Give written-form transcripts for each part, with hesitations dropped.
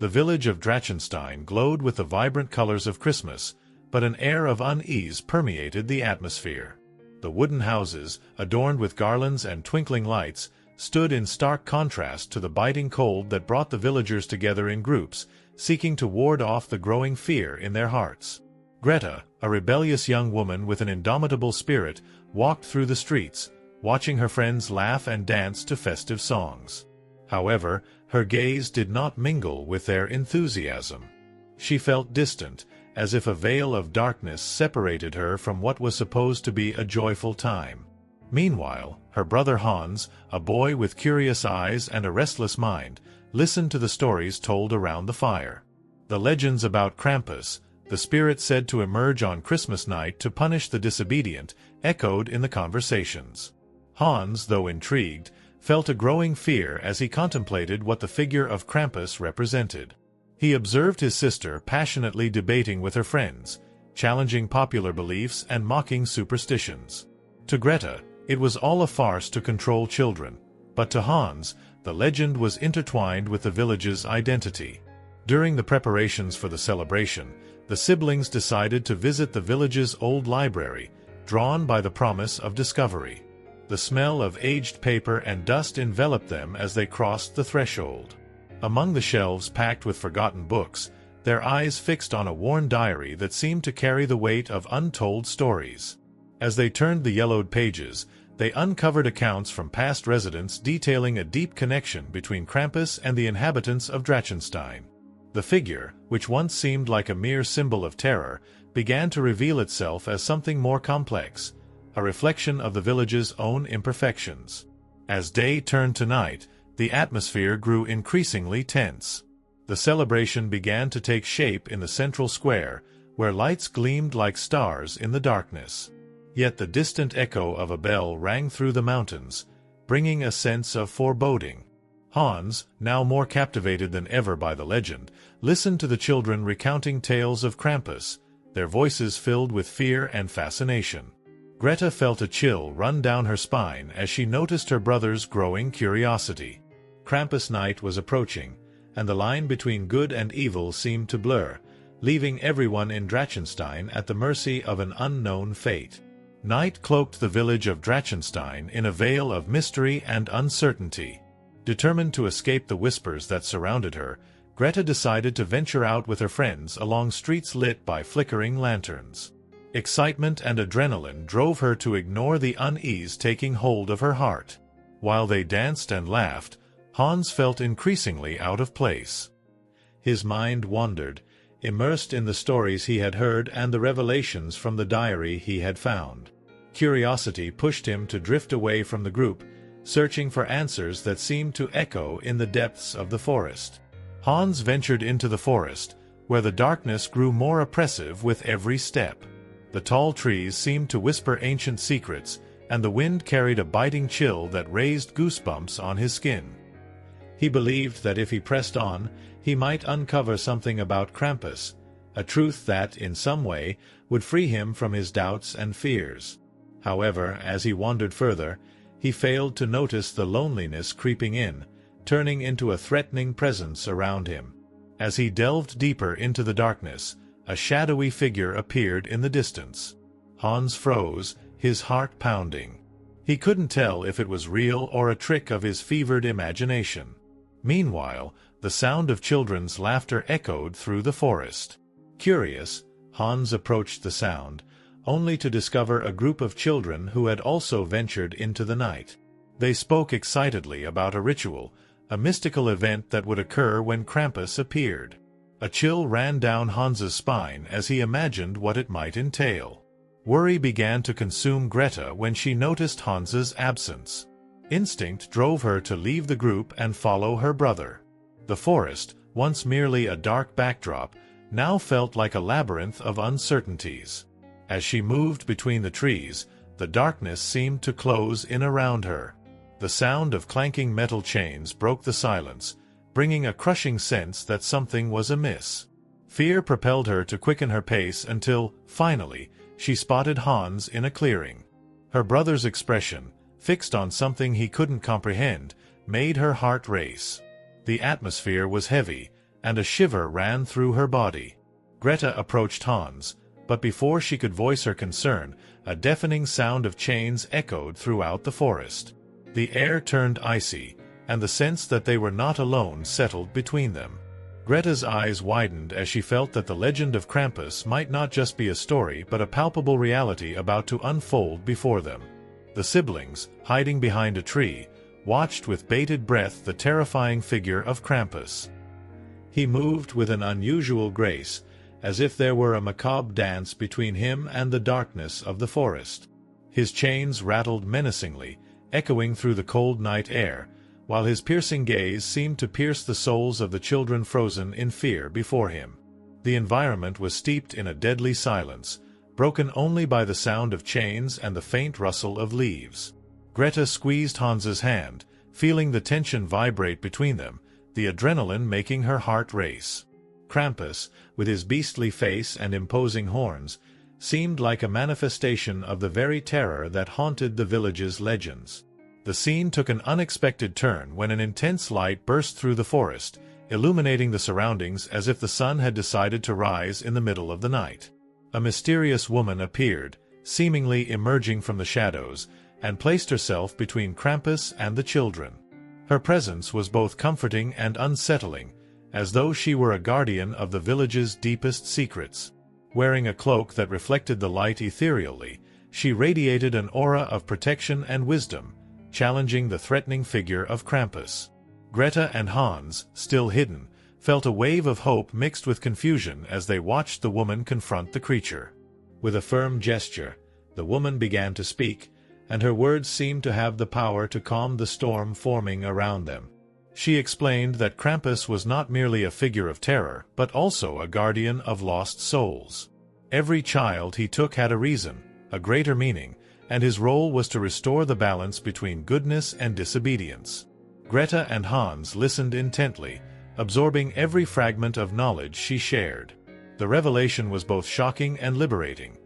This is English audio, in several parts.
The village of Drachenstein glowed with the vibrant colors of Christmas, but an air of unease permeated the atmosphere. The wooden houses, adorned with garlands and twinkling lights, stood in stark contrast to the biting cold that brought the villagers together in groups, seeking to ward off the growing fear in their hearts. Greta, a rebellious young woman with an indomitable spirit, walked through the streets, watching her friends laugh and dance to festive songs. However, her gaze did not mingle with their enthusiasm. She felt distant, as if a veil of darkness separated her from what was supposed to be a joyful time. Meanwhile, her brother Hans, a boy with curious eyes and a restless mind, listened to the stories told around the fire. The legends about Krampus, the spirit said to emerge on Christmas night to punish the disobedient, echoed in the conversations. Hans, though intrigued, felt a growing fear as he contemplated what the figure of Krampus represented. He observed his sister passionately debating with her friends, challenging popular beliefs and mocking superstitions. To Greta, it was all a farce to control children, but to Hans, the legend was intertwined with the village's identity. During the preparations for the celebration, the siblings decided to visit the village's old library, drawn by the promise of discovery. The smell of aged paper and dust enveloped them as they crossed the threshold. Among the shelves packed with forgotten books, their eyes fixed on a worn diary that seemed to carry the weight of untold stories. As they turned the yellowed pages, they uncovered accounts from past residents detailing a deep connection between Krampus and the inhabitants of Drachenstein. The figure, which once seemed like a mere symbol of terror, began to reveal itself as something more complex, a reflection of the village's own imperfections. As day turned to night, the atmosphere grew increasingly tense. The celebration began to take shape in the central square, where lights gleamed like stars in the darkness. Yet the distant echo of a bell rang through the mountains, bringing a sense of foreboding. Hans, now more captivated than ever by the legend, listened to the children recounting tales of Krampus, their voices filled with fear and fascination. Greta felt a chill run down her spine as she noticed her brother's growing curiosity. Krampus night was approaching, and the line between good and evil seemed to blur, leaving everyone in Drachenstein at the mercy of an unknown fate. Night cloaked the village of Drachenstein in a veil of mystery and uncertainty. Determined to escape the whispers that surrounded her, Greta decided to venture out with her friends along streets lit by flickering lanterns. Excitement and adrenaline drove her to ignore the unease taking hold of her heart. While they danced and laughed, Hans felt increasingly out of place. His mind wandered, immersed in the stories he had heard and the revelations from the diary he had found. Curiosity pushed him to drift away from the group, searching for answers that seemed to echo in the depths of the forest. Hans ventured into the forest, where the darkness grew more oppressive with every step. The tall trees seemed to whisper ancient secrets, and the wind carried a biting chill that raised goosebumps on his skin. He believed that if he pressed on, he might uncover something about Krampus, a truth that, in some way, would free him from his doubts and fears. However, as he wandered further, he failed to notice the loneliness creeping in, turning into a threatening presence around him. As he delved deeper into the darkness, a shadowy figure appeared in the distance. Hans froze, his heart pounding. He couldn't tell if it was real or a trick of his fevered imagination. Meanwhile, the sound of children's laughter echoed through the forest. Curious, Hans approached the sound, only to discover a group of children who had also ventured into the night. They spoke excitedly about a ritual, a mystical event that would occur when Krampus appeared. A chill ran down Hans's spine as he imagined what it might entail. Worry began to consume Greta when she noticed Hans's absence. Instinct drove her to leave the group and follow her brother. The forest, once merely a dark backdrop, now felt like a labyrinth of uncertainties. As she moved between the trees, the darkness seemed to close in around her. The sound of clanking metal chains broke the silence, bringing a crushing sense that something was amiss. Fear propelled her to quicken her pace until, finally, she spotted Hans in a clearing. Her brother's expression, fixed on something he couldn't comprehend, made her heart race. The atmosphere was heavy, and a shiver ran through her body. Greta approached Hans, but before she could voice her concern, a deafening sound of chains echoed throughout the forest. The air turned icy, and the sense that they were not alone settled between them. Greta's eyes widened as she felt that the legend of Krampus might not just be a story but a palpable reality about to unfold before them. The siblings, hiding behind a tree, watched with bated breath the terrifying figure of Krampus. He moved with an unusual grace, as if there were a macabre dance between him and the darkness of the forest. His chains rattled menacingly, echoing through the cold night air, while his piercing gaze seemed to pierce the souls of the children frozen in fear before him. The environment was steeped in a deadly silence, broken only by the sound of chains and the faint rustle of leaves. Greta squeezed Hans's hand, feeling the tension vibrate between them, the adrenaline making her heart race. Krampus, with his beastly face and imposing horns, seemed like a manifestation of the very terror that haunted the village's legends. The scene took an unexpected turn when an intense light burst through the forest, illuminating the surroundings as if the sun had decided to rise in the middle of the night. A mysterious woman appeared, seemingly emerging from the shadows, and placed herself between Krampus and the children. Her presence was both comforting and unsettling, as though she were a guardian of the village's deepest secrets. Wearing a cloak that reflected the light ethereally, she radiated an aura of protection and wisdom, challenging the threatening figure of Krampus. Greta and Hans, still hidden, felt a wave of hope mixed with confusion as they watched the woman confront the creature. With a firm gesture, the woman began to speak, and her words seemed to have the power to calm the storm forming around them. She explained that Krampus was not merely a figure of terror, but also a guardian of lost souls. Every child he took had a reason, a greater meaning, and his role was to restore the balance between goodness and disobedience. Greta and Hans listened intently, absorbing every fragment of knowledge she shared. The revelation was both shocking and liberating.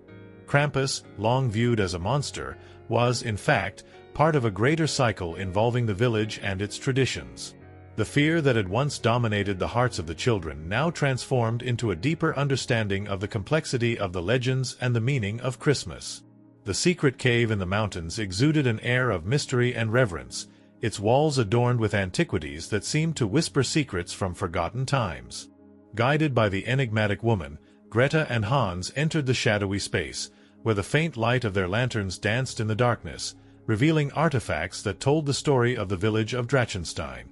Krampus, long viewed as a monster, was, in fact, part of a greater cycle involving the village and its traditions. The fear that had once dominated the hearts of the children now transformed into a deeper understanding of the complexity of the legends and the meaning of Christmas. The secret cave in the mountains exuded an air of mystery and reverence, its walls adorned with antiquities that seemed to whisper secrets from forgotten times. Guided by the enigmatic woman, Greta and Hans entered the shadowy space, where the faint light of their lanterns danced in the darkness, revealing artifacts that told the story of the village of Drachenstein.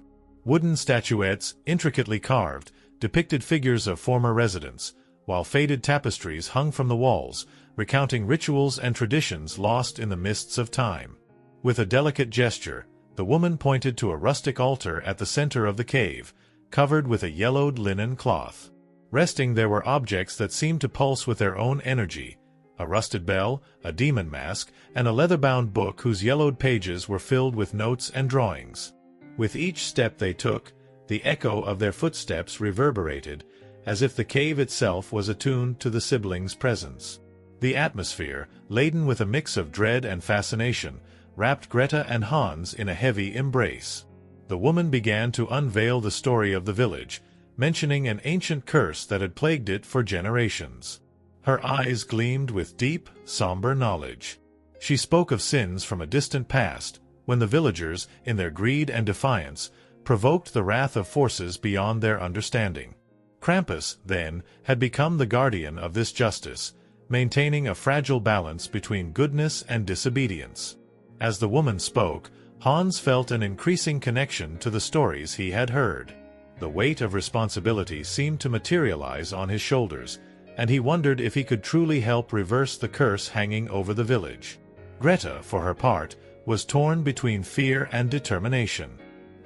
Wooden statuettes, intricately carved, depicted figures of former residents, while faded tapestries hung from the walls, recounting rituals and traditions lost in the mists of time. With a delicate gesture, the woman pointed to a rustic altar at the center of the cave, covered with a yellowed linen cloth. Resting there were objects that seemed to pulse with their own energy: a rusted bell, a demon mask, and a leather-bound book whose yellowed pages were filled with notes and drawings. With each step they took, the echo of their footsteps reverberated, as if the cave itself was attuned to the siblings' presence. The atmosphere, laden with a mix of dread and fascination, wrapped Greta and Hans in a heavy embrace. The woman began to unveil the story of the village, mentioning an ancient curse that had plagued it for generations. Her eyes gleamed with deep, somber knowledge. She spoke of sins from a distant past, when the villagers, in their greed and defiance, provoked the wrath of forces beyond their understanding. Krampus, then, had become the guardian of this justice, maintaining a fragile balance between goodness and disobedience. As the woman spoke, Hans felt an increasing connection to the stories he had heard. The weight of responsibility seemed to materialize on his shoulders, and he wondered if he could truly help reverse the curse hanging over the village. Greta, for her part, was torn between fear and determination.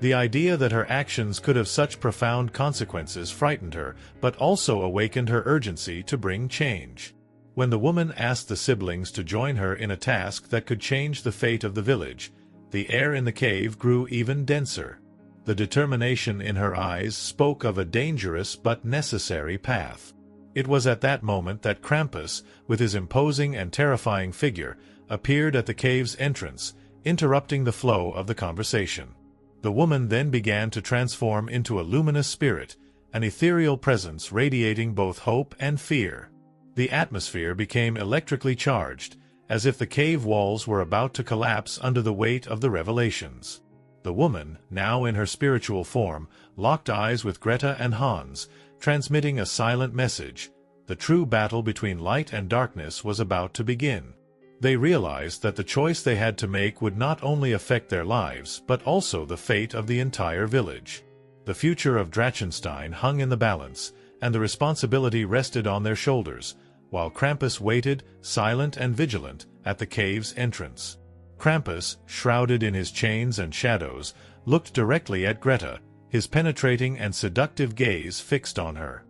The idea that her actions could have such profound consequences frightened her, but also awakened her urgency to bring change. When the woman asked the siblings to join her in a task that could change the fate of the village, the air in the cave grew even denser. The determination in her eyes spoke of a dangerous but necessary path. It was at that moment that Krampus, with his imposing and terrifying figure, appeared at the cave's entrance, interrupting the flow of the conversation. The woman then began to transform into a luminous spirit, an ethereal presence radiating both hope and fear. The atmosphere became electrically charged, as if the cave walls were about to collapse under the weight of the revelations. The woman, now in her spiritual form, locked eyes with Greta and Hans, transmitting a silent message. The true battle between light and darkness was about to begin. They realized that the choice they had to make would not only affect their lives, but also the fate of the entire village. The future of Drachenstein hung in the balance, and the responsibility rested on their shoulders, while Krampus waited, silent and vigilant, at the cave's entrance. Krampus, shrouded in his chains and shadows, looked directly at Greta, his penetrating and seductive gaze fixed on her.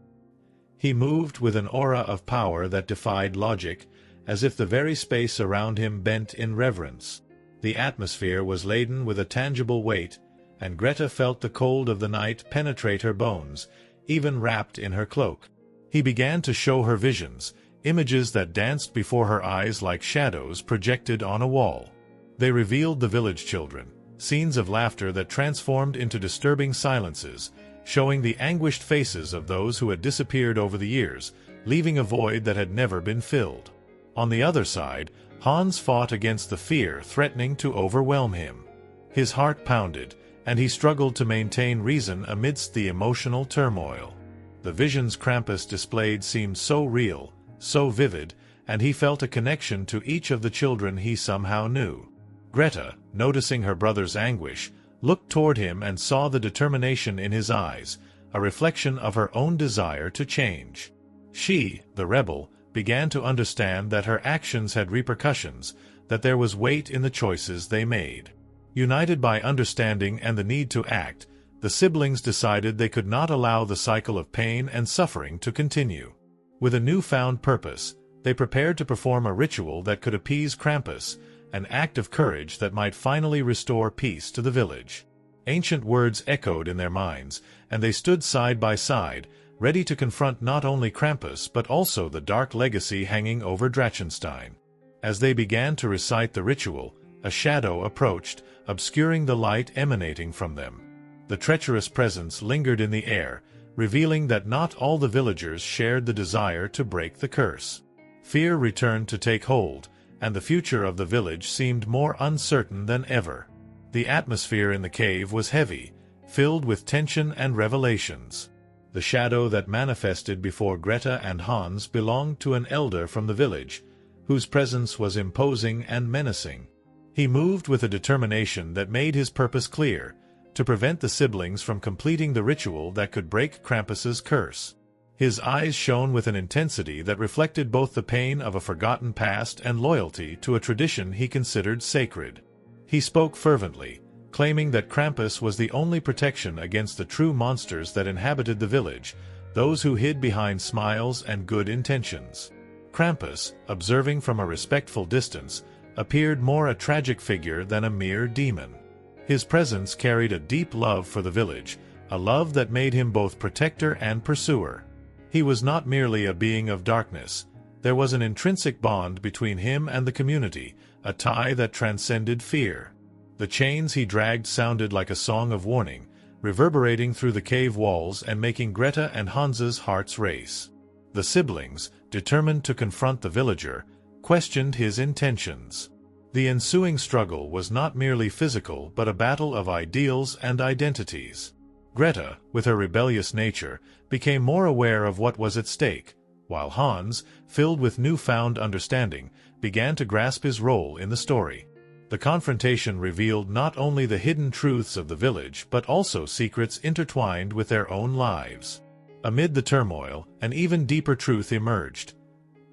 He moved with an aura of power that defied logic, as if the very space around him bent in reverence. The atmosphere was laden with a tangible weight, and Greta felt the cold of the night penetrate her bones, even wrapped in her cloak. He began to show her visions, images that danced before her eyes like shadows projected on a wall. They revealed the village children, scenes of laughter that transformed into disturbing silences, showing the anguished faces of those who had disappeared over the years, leaving a void that had never been filled. On the other side, Hans fought against the fear threatening to overwhelm him. His heart pounded, and he struggled to maintain reason amidst the emotional turmoil. The visions Krampus displayed seemed so real, so vivid, and he felt a connection to each of the children he somehow knew. Greta, noticing her brother's anguish, looked toward him and saw the determination in his eyes, a reflection of her own desire to change. She, the rebel, began to understand that her actions had repercussions, that there was weight in the choices they made. United by understanding and the need to act, the siblings decided they could not allow the cycle of pain and suffering to continue. With a newfound purpose, they prepared to perform a ritual that could appease Krampus, an act of courage that might finally restore peace to the village. Ancient words echoed in their minds, and they stood side by side, ready to confront not only Krampus but also the dark legacy hanging over Drachenstein. As they began to recite the ritual, a shadow approached, obscuring the light emanating from them. The treacherous presence lingered in the air, revealing that not all the villagers shared the desire to break the curse. Fear returned to take hold, and the future of the village seemed more uncertain than ever. The atmosphere in the cave was heavy, filled with tension and revelations. The shadow that manifested before Greta and Hans belonged to an elder from the village, whose presence was imposing and menacing. He moved with a determination that made his purpose clear, to prevent the siblings from completing the ritual that could break Krampus's curse. His eyes shone with an intensity that reflected both the pain of a forgotten past and loyalty to a tradition he considered sacred. He spoke fervently, claiming that Krampus was the only protection against the true monsters that inhabited the village, those who hid behind smiles and good intentions. Krampus, observing from a respectful distance, appeared more a tragic figure than a mere demon. His presence carried a deep love for the village, a love that made him both protector and pursuer. He was not merely a being of darkness. There was an intrinsic bond between him and the community, a tie that transcended fear. The chains he dragged sounded like a song of warning, reverberating through the cave walls and making Greta and Hans's hearts race. The siblings, determined to confront the villager, questioned his intentions. The ensuing struggle was not merely physical but a battle of ideals and identities. Greta, with her rebellious nature, became more aware of what was at stake, while Hans, filled with newfound understanding, began to grasp his role in the story. The confrontation revealed not only the hidden truths of the village but also secrets intertwined with their own lives. Amid the turmoil, an even deeper truth emerged.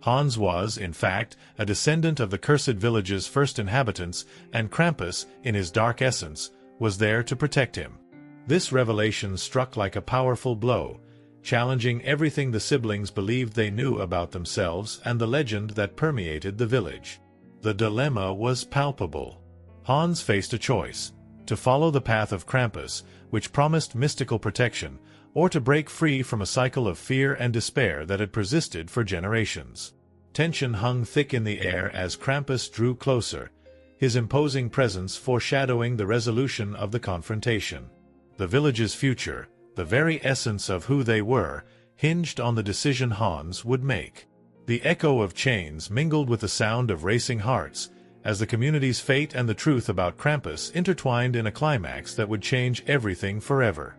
Hans was, in fact, a descendant of the cursed village's first inhabitants, and Krampus, in his dark essence, was there to protect him. This revelation struck like a powerful blow, challenging everything the siblings believed they knew about themselves and the legend that permeated the village. The dilemma was palpable. Hans faced a choice: to follow the path of Krampus, which promised mystical protection, or to break free from a cycle of fear and despair that had persisted for generations. Tension hung thick in the air as Krampus drew closer, his imposing presence foreshadowing the resolution of the confrontation. The village's future, The very essence of who they were hinged on the decision Hans would make. The echo of chains mingled with the sound of racing hearts, as the community's fate and the truth about Krampus intertwined in a climax that would change everything forever.